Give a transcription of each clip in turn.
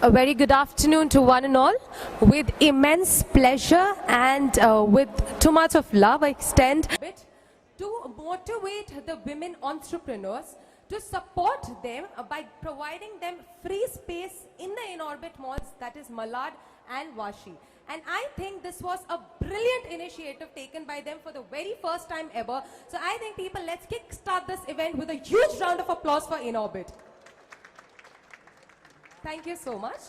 A very good afternoon to one and all. With immense pleasure and with too much of love, I extend it to motivate the women entrepreneurs, to support them by providing them free space in the in-orbit malls, that is Malad and Vashi. And I think this was a brilliant initiative taken by them for the very first time ever. So I think people, let's kickstart this event with a huge round of applause for in-orbit. Thank you so much.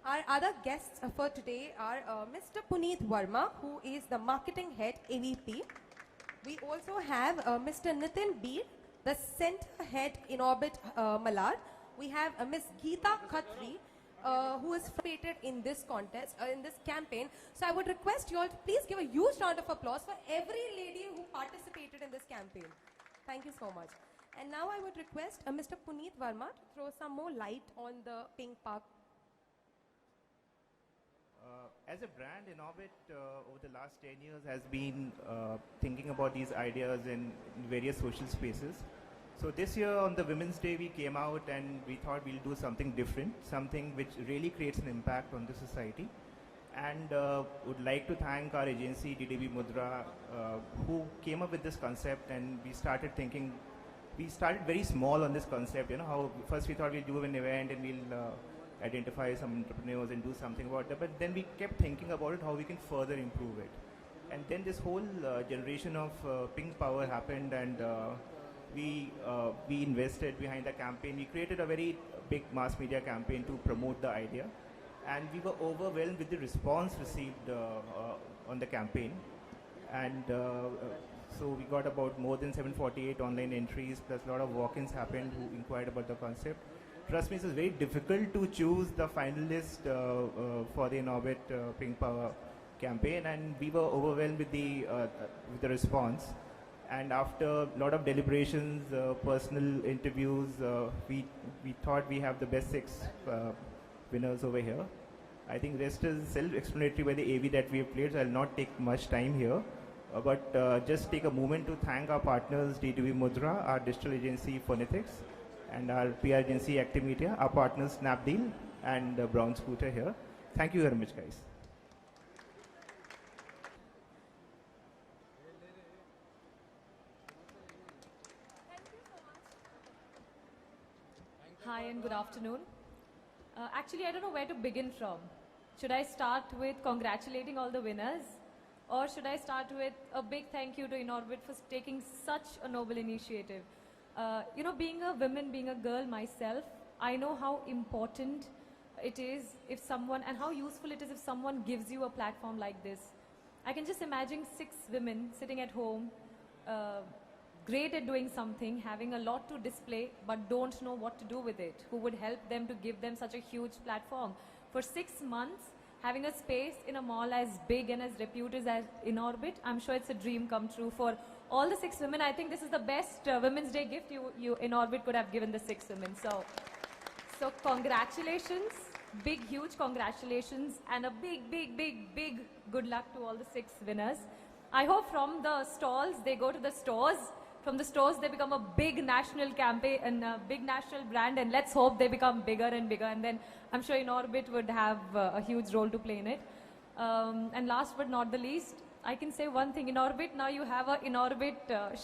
Our other guests for today are Mr. Puneet Verma, who is the marketing head AVP. We also have Mr. Nitin Beer, the center head in Orbit Malad. We have Ms. Geeta Khatri, who is participated in this contest, in this campaign. So I would request you all to please give a huge round of applause for every lady who participated in this campaign. Thank you so much. And now I would request Mr. Puneet Verma to throw some more light on the Pink Park. As a brand, in-orbit over the last 10 years has been thinking about these ideas in various social spaces. So this year on the Women's Day we came out and we thought we'll do something different, something which really creates an impact on the society. And would like to thank our agency DDB Mudra who came up with this concept, and we started thinking, we started very small on this concept, you know, how first we thought we'll do an event and we'll identify some entrepreneurs and do something about it, but then we kept thinking about it, how we can further improve it. And then this whole generation of Pink Power happened, and we invested behind the campaign. We created a very big mass media campaign to promote the idea, and we were overwhelmed with the response received on the campaign. And so we got about more than 748 online entries, plus a lot of walk-ins happened who inquired about the concept. Trust me, it was very difficult to choose the finalist for the in-orbit Pink Power campaign, and we were overwhelmed with the response. And after a lot of deliberations, personal interviews, we thought we have the best 6 winners over here. I think rest is self-explanatory by the AV that we have played, so I'll not take much time here. But just take a moment to thank our partners, DDB Mudra, our digital agency Phonetics, and our PR agency Active Media, our partners Snapdeal and Brown Scooter here. Thank you very much, guys. Hi and good afternoon. Actually, I don't know where to begin from. Should I start with congratulating all the winners? Or should I start with a big thank you to in-orbit for taking such a noble initiative? You know, being a woman, being a girl myself, I know how important it is if someone, and how useful it is if someone gives you a platform like this. I can just imagine 6 women sitting at home, great at doing something, having a lot to display, but don't know what to do with it. Who would help them to give them such a huge platform? For 6 months, having a space in a mall as big and as reputed as in-orbit, I'm sure it's a dream come true for all the 6 women. I think this is the best Women's Day gift you in-orbit could have given the 6 women. So congratulations, big, huge congratulations, and a big good luck to all the 6 winners. I hope from the stalls, they go to the stores. From the stores, they become a big national campaign and a big national brand, and let's hope they become bigger and bigger. And then I'm sure in-orbit would have a huge role to play in it. And last but not the least, I can say one thing, in-orbit, now you have an in-orbit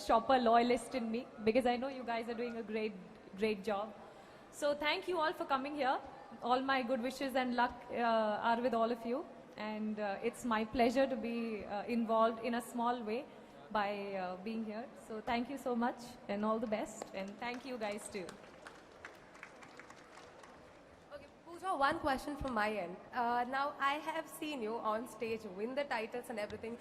shopper loyalist in me, because I know you guys are doing a great job. So thank you all for coming here. All my good wishes and luck are with all of you. And it's my pleasure to be involved in a small way by being here. So thank you so much and all the best. And thank you guys too. Pooja, one question from my end. Now, I have seen you on stage win the titles and everything.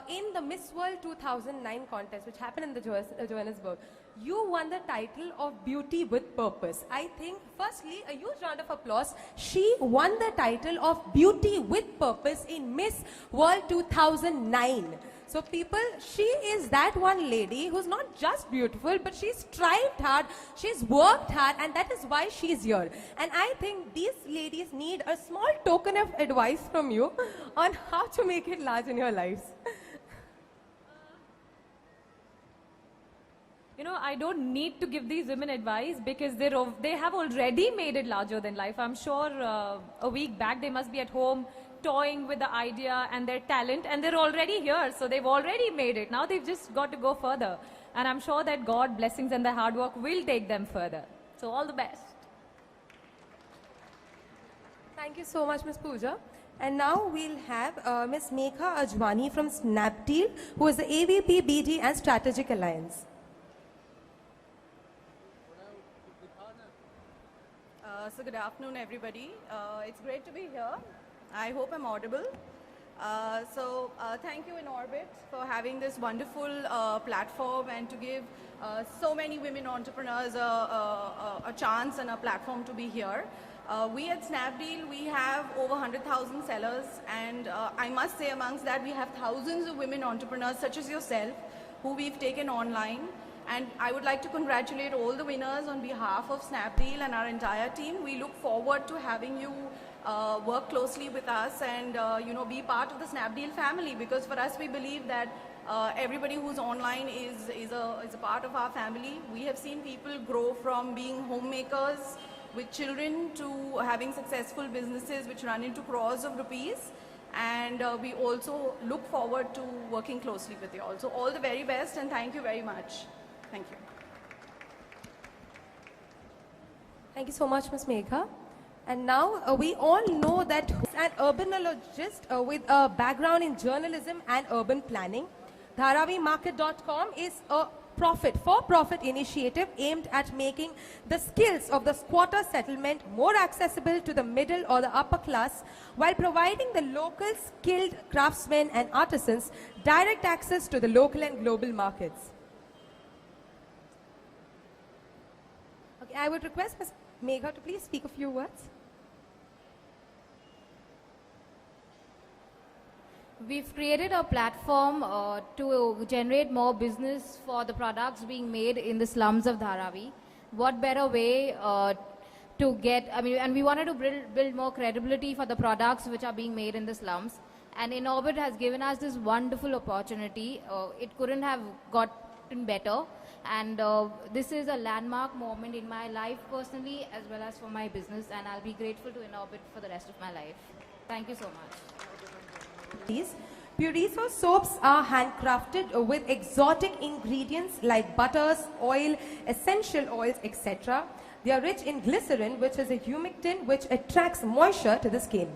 In the Miss World 2009 contest, which happened in the Johannesburg, you won the title of Beauty with Purpose. I think, firstly, a huge round of applause. She won the title of Beauty with Purpose in Miss World 2009. So people, she is that one lady who's not just beautiful, but she's strived hard, she's worked hard, and that is why she's here. And I think these ladies need a small token of advice from you on how to make it large in your lives. You know, I don't need to give these women advice because they have already made it larger than life. I'm sure a week back they must be at home toying with the idea and their talent, and they're already here, so they've already made it. Now they've just got to go further. And I'm sure that God blessings and their hard work will take them further. So all the best. Thank you so much, Ms. Pooja. And now we'll have Ms. Megha Ajwani from Snapdeal, who is the AVP, BD and Strategic Alliance. So good afternoon, everybody. It's great to be here. I hope I'm audible. Thank you, Inorbit, for having this wonderful platform and to give so many women entrepreneurs a chance and a platform to be here. We at Snapdeal, we have over 100,000 sellers, and I must say amongst that we have thousands of women entrepreneurs such as yourself who we've taken online. And I would like to congratulate all the winners on behalf of Snapdeal and our entire team. We look forward to having you work closely with us and be part of the Snapdeal family, because for us we believe that everybody who's online is a part of our family. We have seen people grow from being homemakers with children to having successful businesses which run into crores of rupees. And we also look forward to working closely with you all. So all the very best and thank you very much. Thank you. Thank you so much, Ms. Megha. And now we all know that an urbanologist with a background in journalism and urban planning. Dharavimarket.com is a for-profit initiative aimed at making the skills of the squatter settlement more accessible to the middle or the upper class, while providing the local skilled craftsmen and artisans direct access to the local and global markets. Okay, I would request Ms. Megha to please speak a few words. We've created a platform to generate more business for the products being made in the slums of Dharavi. What better way to get, and we wanted to build more credibility for the products which are being made in the slums. And Inorbit has given us this wonderful opportunity. It couldn't have gotten better. And this is a landmark moment in my life personally as well as for my business. And I'll be grateful to Inorbit for the rest of my life. Thank you so much. Puriso soaps are handcrafted with exotic ingredients like butters, oil, essential oils, etc. They are rich in glycerin, which is a humectant which attracts moisture to the skin.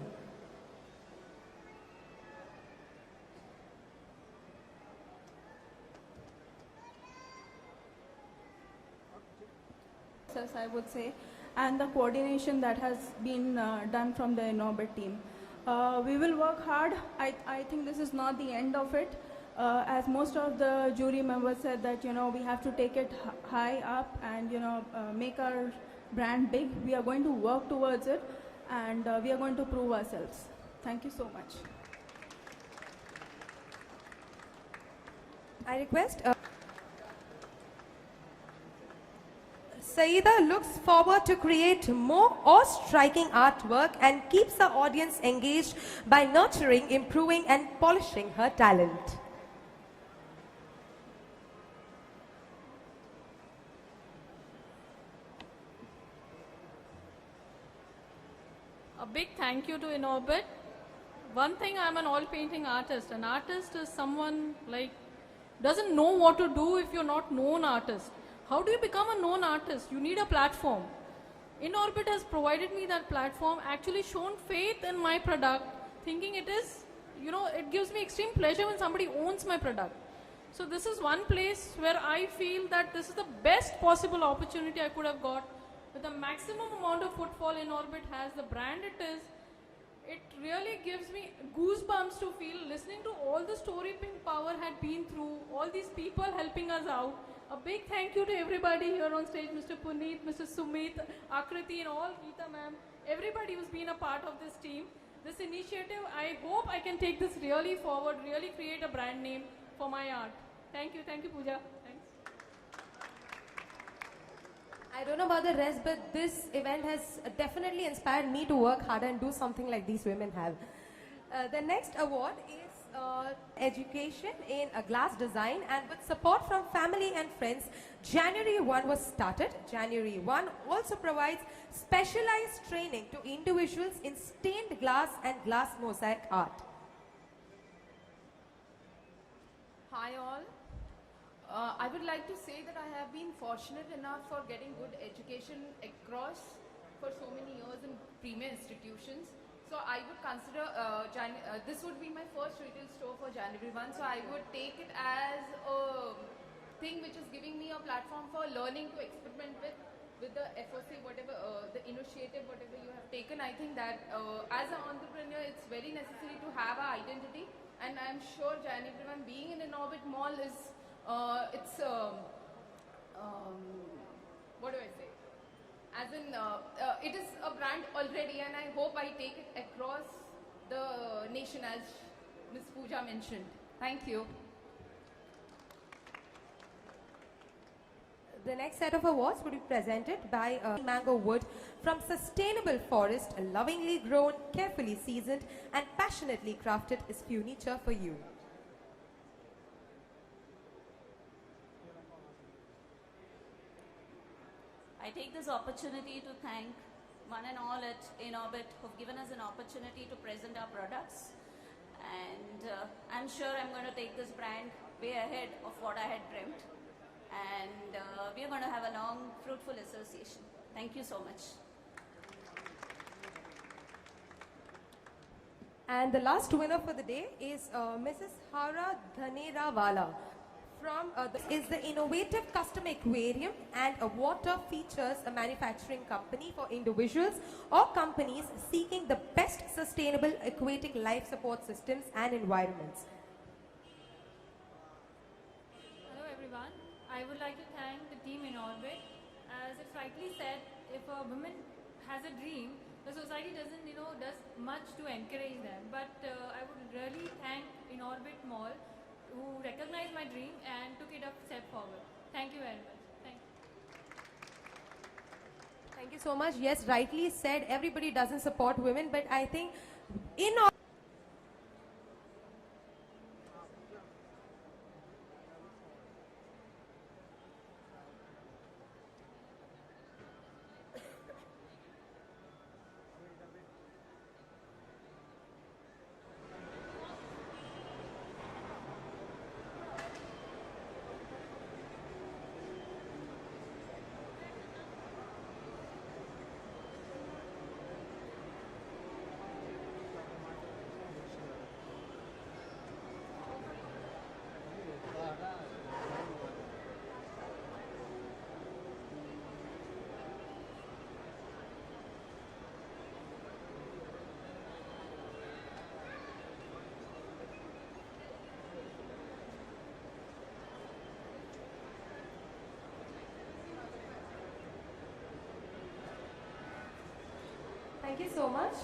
I would say, and the coordination that has been done from the Inorbit team. We will work hard. I think this is not the end of it. As most of the jury members said that, we have to take it high up and, make our brand big. We are going to work towards it and we are going to prove ourselves. Thank you so much. I request Saida looks forward to create more awe-striking artwork and keeps the audience engaged by nurturing, improving and polishing her talent. A big thank you to Inorbit. One thing, I'm an oil painting artist. An artist is someone doesn't know what to do if you're not known artist. How do you become a known artist? You need a platform. Inorbit has provided me that platform, actually shown faith in my product, thinking it is, it gives me extreme pleasure when somebody owns my product. So this is one place where I feel that this is the best possible opportunity I could have got. With the maximum amount of footfall Inorbit has, the brand it is, it really gives me goosebumps to feel, listening to all the story Pink Power had been through, all these people helping us out. A big thank you to everybody here on stage, Mr. Puneet, Mr. Sumit, Akriti and all, Geeta ma'am, everybody who's been a part of this team. This initiative, I hope I can take this really forward, really create a brand name for my art. Thank you Pooja. Thanks. I don't know about the rest, but this event has definitely inspired me to work harder and do something like these women have. The next award is Education in Glass Design, and with support from family and friends, January 1 was started. January 1 also provides specialized training to individuals in stained glass and glass mosaic art. Hi all. I would like to say that I have been fortunate enough for getting good education across for so many years in premier institutions. So I would consider this would be my first retail store for January 1. So I would take it as a thing which is giving me a platform for learning to experiment with the FOC, whatever the initiative, whatever you have taken. I think that as an entrepreneur, it's very necessary to have an identity, and I'm sure January 1 being in Inorbit Mall is what do I say? As in, it is a brand already, and I hope I take it across the nation, as Ms. Pooja mentioned. Thank you. The next set of awards will be presented by Mango Wood from Sustainable Forest, lovingly grown, carefully seasoned, and passionately crafted is furniture for you. I take this opportunity to thank one and all at Inorbit who've given us an opportunity to present our products, and I'm sure I'm going to take this brand way ahead of what I had dreamt, and we are going to have a long, fruitful association. Thank you so much. And the last winner for the day is Mrs. Hara Dhanerawala. This is the innovative custom aquarium and a water features a manufacturing company for individuals or companies seeking the best sustainable aquatic life support systems and environments. Hello everyone. I would like to thank the team Inorbit. As it rightly said, if a woman has a dream, the society doesn't, does much to encourage them. But I would really thank Inorbit Mall who recognized my dream and took it a step forward. Thank you very much. Thank you. Thank you so much. Yes, rightly said, everybody doesn't support women, but I think thank you so much.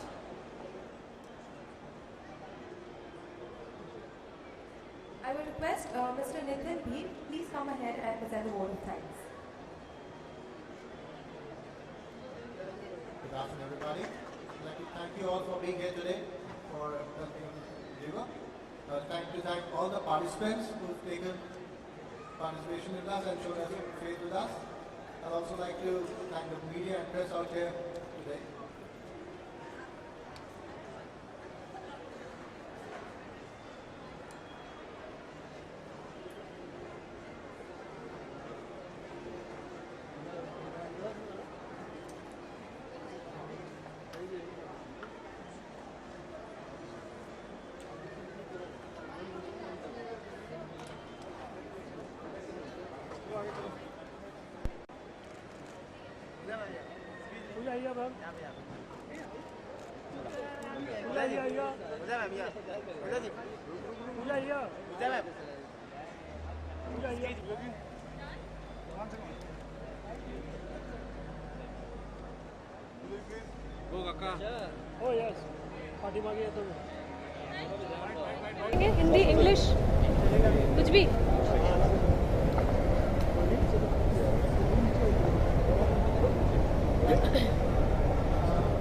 I will request Mr. Nitin B. Please come ahead and present the vote of thanks. Good afternoon, everybody. I'd like to thank you all for being here today for helping Jiva. Thank all the participants who've taken participation with us and shown us faith with us. I'd also like to thank the media and press out here today. Oh yes, Fatima गया तो Hindi English कुछ भी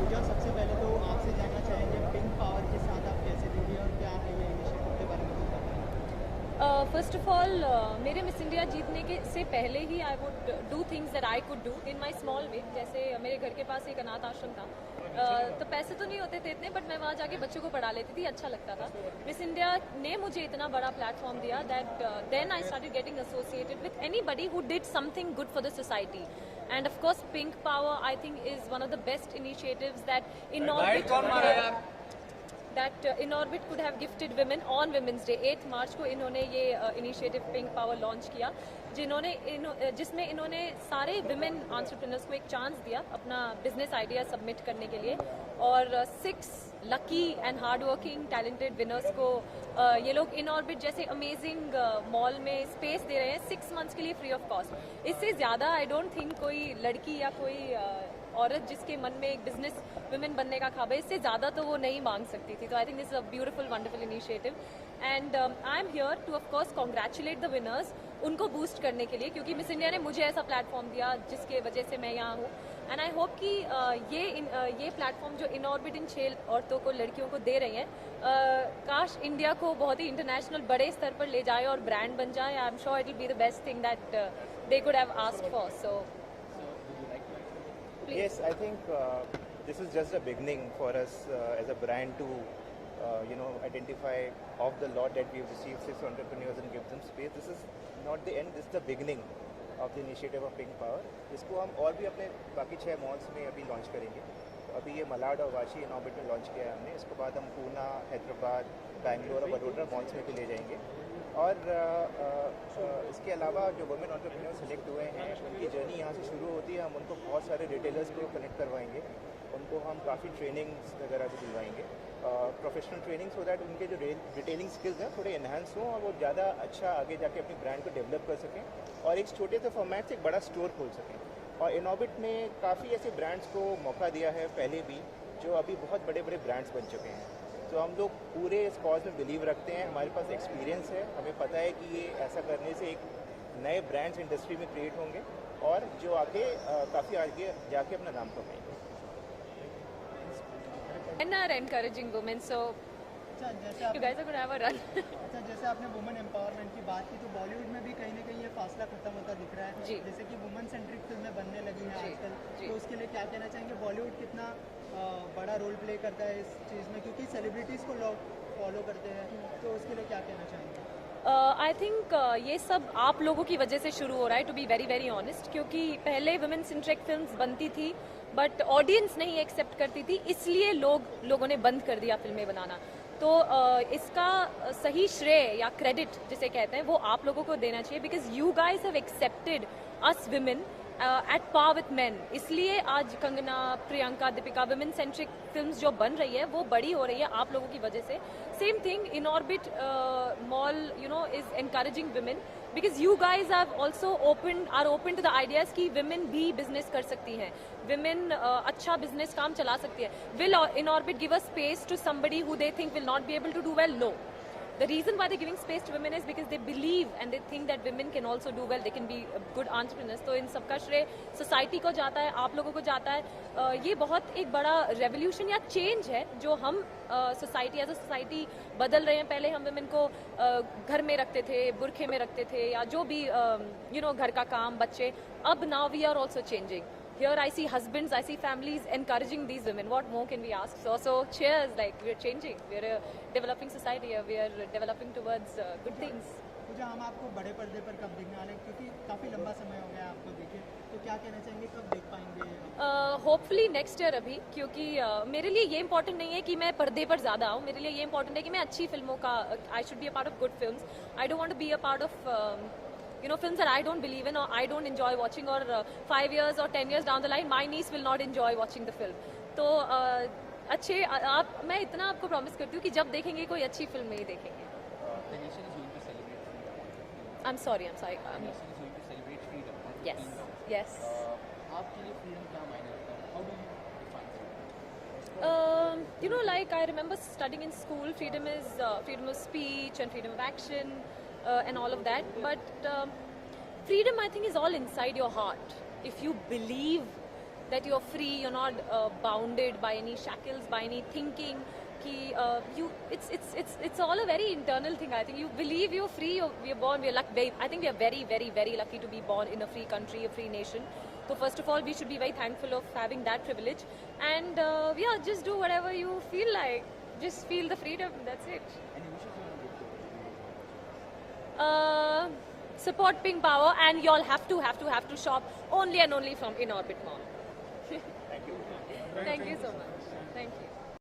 पूजा सबसे पहले तो आपसे जानना चाहेंगे पिंक पावर के साथ आप कैसे फर्स्ट ऑफ ऑल मेरे मिस इंडिया जीतने के से पहले ही I would do things that I could do in my small way. जैसे मेरे घर के पास एक अनाथ आश्रम था, तो पैसे तो नहीं होते थे इतने, बट मैं वहाँ जाके बच्चों को पढ़ा लेती थी, अच्छा लगता था. मिस इंडिया ने मुझे इतना बड़ा प्लेटफॉर्म दिया that then I started getting associated with anybody who did something good for the society. And of course, Pink Power, I think, is one of the best initiatives that Inorbit Inorbit could have gifted women on Women's Day. 8 मार्च को इन्होंने ये initiative pink power launch किया, जिसमें इन्होंने सारे women entrepreneurs को एक chance दिया अपना बिजनेस आइडिया सबमिट करने के लिए. और 6 lucky and hard working talented winners को ये लोग इनऑर्बिट जैसे अमेजिंग मॉल में स्पेस दे रहे हैं 6 मंथ्स के लिए फ्री ऑफ कॉस्ट. इससे ज़्यादा आई डोंट थिंक कोई लड़की या कोई औरत जिसके मन में एक बिजनेस वुमेन बनने का ख्वाब है, इससे ज़्यादा तो वो नहीं मांग सकती थी. तो I think this is a beautiful wonderful initiative and I am here two of course congratulate the winners, उनको बूस्ट करने के लिए, क्योंकि मिस इंडिया ने मुझे ऐसा प्लेटफॉर्म दिया जिसके वजह से मैं यहाँ हूँ. एंड आई होप कि ये प्लेटफॉर्म जो इनऑर्बिट इन 6 औरतों को, लड़कियों को दे रही हैं, काश इंडिया को बहुत ही इंटरनेशनल बड़े स्तर पर ले जाए और ब्रांड बन जाए. I am sure it will be the best thing that they could have asked for. So Yes, I think this is just a beginning for us as a brand to, identify of the lot that we've received 6 entrepreneurs and give them space. This is not the end, this is the beginning of the initiative of Pink Power. इसको हम और भी अपने बाकी 6 malls में अभी launch करेंगे. अभी ये मलाड और वाशी इनऑर्बिट में लॉन्च किया है हमने. इसके बाद हम पूना, हैदराबाद, बैंगलोर और वडोदरा मॉल्स में भी ले जाएंगे. और इसके अलावा जो वुमेन एंटरप्रेन्योर सेलेक्ट हुए हैं, उनकी जर्नी यहाँ से शुरू होती है. हम उनको बहुत सारे रिटेलर्स को कनेक्ट करवाएंगे, उनको हम काफ़ी ट्रेनिंग्स वगैरह भी दिलवाएंगे, प्रोफेशनल ट्रेनिंग, सो दैट उनके जो रिटेलिंग स्किल्स हैं थोड़े इन्हांस हों और वो ज़्यादा अच्छा आगे जाके अपनी ब्रांड को डेवलप कर सकें और एक छोटे से फॉर्मेट से एक बड़ा स्टोर खोल सकें. और इनऑर्बिट ने काफ़ी ऐसे ब्रांड्स को मौका दिया है पहले भी, जो अभी बहुत बड़े बड़े ब्रांड्स बन चुके हैं. तो हम लोग पूरे इस कॉज में बिलीव रखते हैं, हमारे पास एक्सपीरियंस है, हमें पता है कि ये ऐसा करने से एक नए ब्रांड्स इंडस्ट्री में क्रिएट होंगे और जो आगे काफ़ी आगे जाके अपना नाम कमाएंगे. Men are encouraging women, so you guys are going to have a run. अच्छा, जैसे आपने वुमेन एम्पावरमेंट की बात की, तो बॉलीवुड में भी कहीं ना कहीं ये फासला खत्म होता दिख रहा है. जैसे कि वुमेन सेंट्रिक फिल्में बनने लगी हैं आजकल, तो उसके लिए क्या कहना चाहेंगे? बॉलीवुड कितना बड़ा रोल प्ले करता है इस चीज़ में, क्योंकि सेलिब्रिटीज़ को लोग फॉलो करते हैं, तो उसके लिए क्या कहना चाहेंगे? आई थिंक ये सब आप लोगों की वजह से शुरू हो रहा है, to be very very honest. क्योंकि पहले वुमेन सेंट्रिक फिल्म्स बनती थी बट ऑडियंस नहीं एक्सेप्ट करती थी, इसलिए लोगों ने बंद कर दिया फिल्में बनाना. तो इसका सही श्रेय या क्रेडिट जिसे कहते हैं वो आप लोगों को देना चाहिए, because you guys have accepted us women at par with man. इसलिए आज Kangana, Priyanka, Deepika, women centric films जो बन रही है वो बड़ी हो रही है आप लोगों की वजह से. Same thing Inorbit mall is encouraging women, because you guys have also are open to the ideas कि women भी business कर सकती हैं, women अच्छा business काम चला सकती है. Will Inorbit give a space to somebody who they think will not be able to do well? No. The reason why they're giving space to women is because they believe and they think that women can also do well, they can be good entrepreneurs. तो इन सबका श्रेय society को जाता है, आप लोगों को जाता है. ये बहुत एक बड़ा रेवोल्यूशन या चेंज है जो हम सोसाइटी एज अ सोसाइटी बदल रहे हैं. पहले हम women को घर में रखते थे, बुरखे में रखते थे, या जो भी घर का काम, बच्चे. अब now we are also changing. Here I see husbands, I see families encouraging these women. What more can we ask? So cheers, like we're changing. We're a developing society here. We are developing towards good things. मुझे हम आपको बड़े पर्दे पर कब देखने वाले, क्योंकि काफ़ी लंबा समय हो गया आपको देखे, तो क्या कहना चाहेंगे, कब देख पाएंगे? होपफुली नेक्स्ट ईयर अभी, क्योंकि मेरे लिए ये इंपॉर्टेंट नहीं है कि मैं पर्दे पर ज़्यादा आऊँ. मेरे लिए ये इंपॉर्टेंट है कि मैं अच्छी फिल्मों का, I should be a part of good films. I don't want to be a part of films that I don't believe in or I don't enjoy watching, or 5 years or 10 years down the line my niece will not enjoy watching the film. तो मैं इतना आपको promise करती हूँ कि जब देखेंगे कोई अच्छी फिल्म नहीं देखेंगे. I'm sorry. Yes. आपके लिए फ्रीडम क्या मायने रखता है? How do you define it? Like I remember studying in school, freedom of speech and freedom of action. And all of that, but freedom I think is all inside your heart. If you believe that you're free, you're not bounded by any shackles, by any thinking कि it's all a very internal thing. I think you believe you're free, we're born, I think we are very, very, very lucky to be born in a free country, a free nation. So first of all, we should be very thankful of having that privilege. And yeah, just do whatever you feel like. Just feel the freedom, that's it. Support Pink Power, and y'all have to shop only and only from In Orbit Mall. Thank you. Thank you so much. Thank you.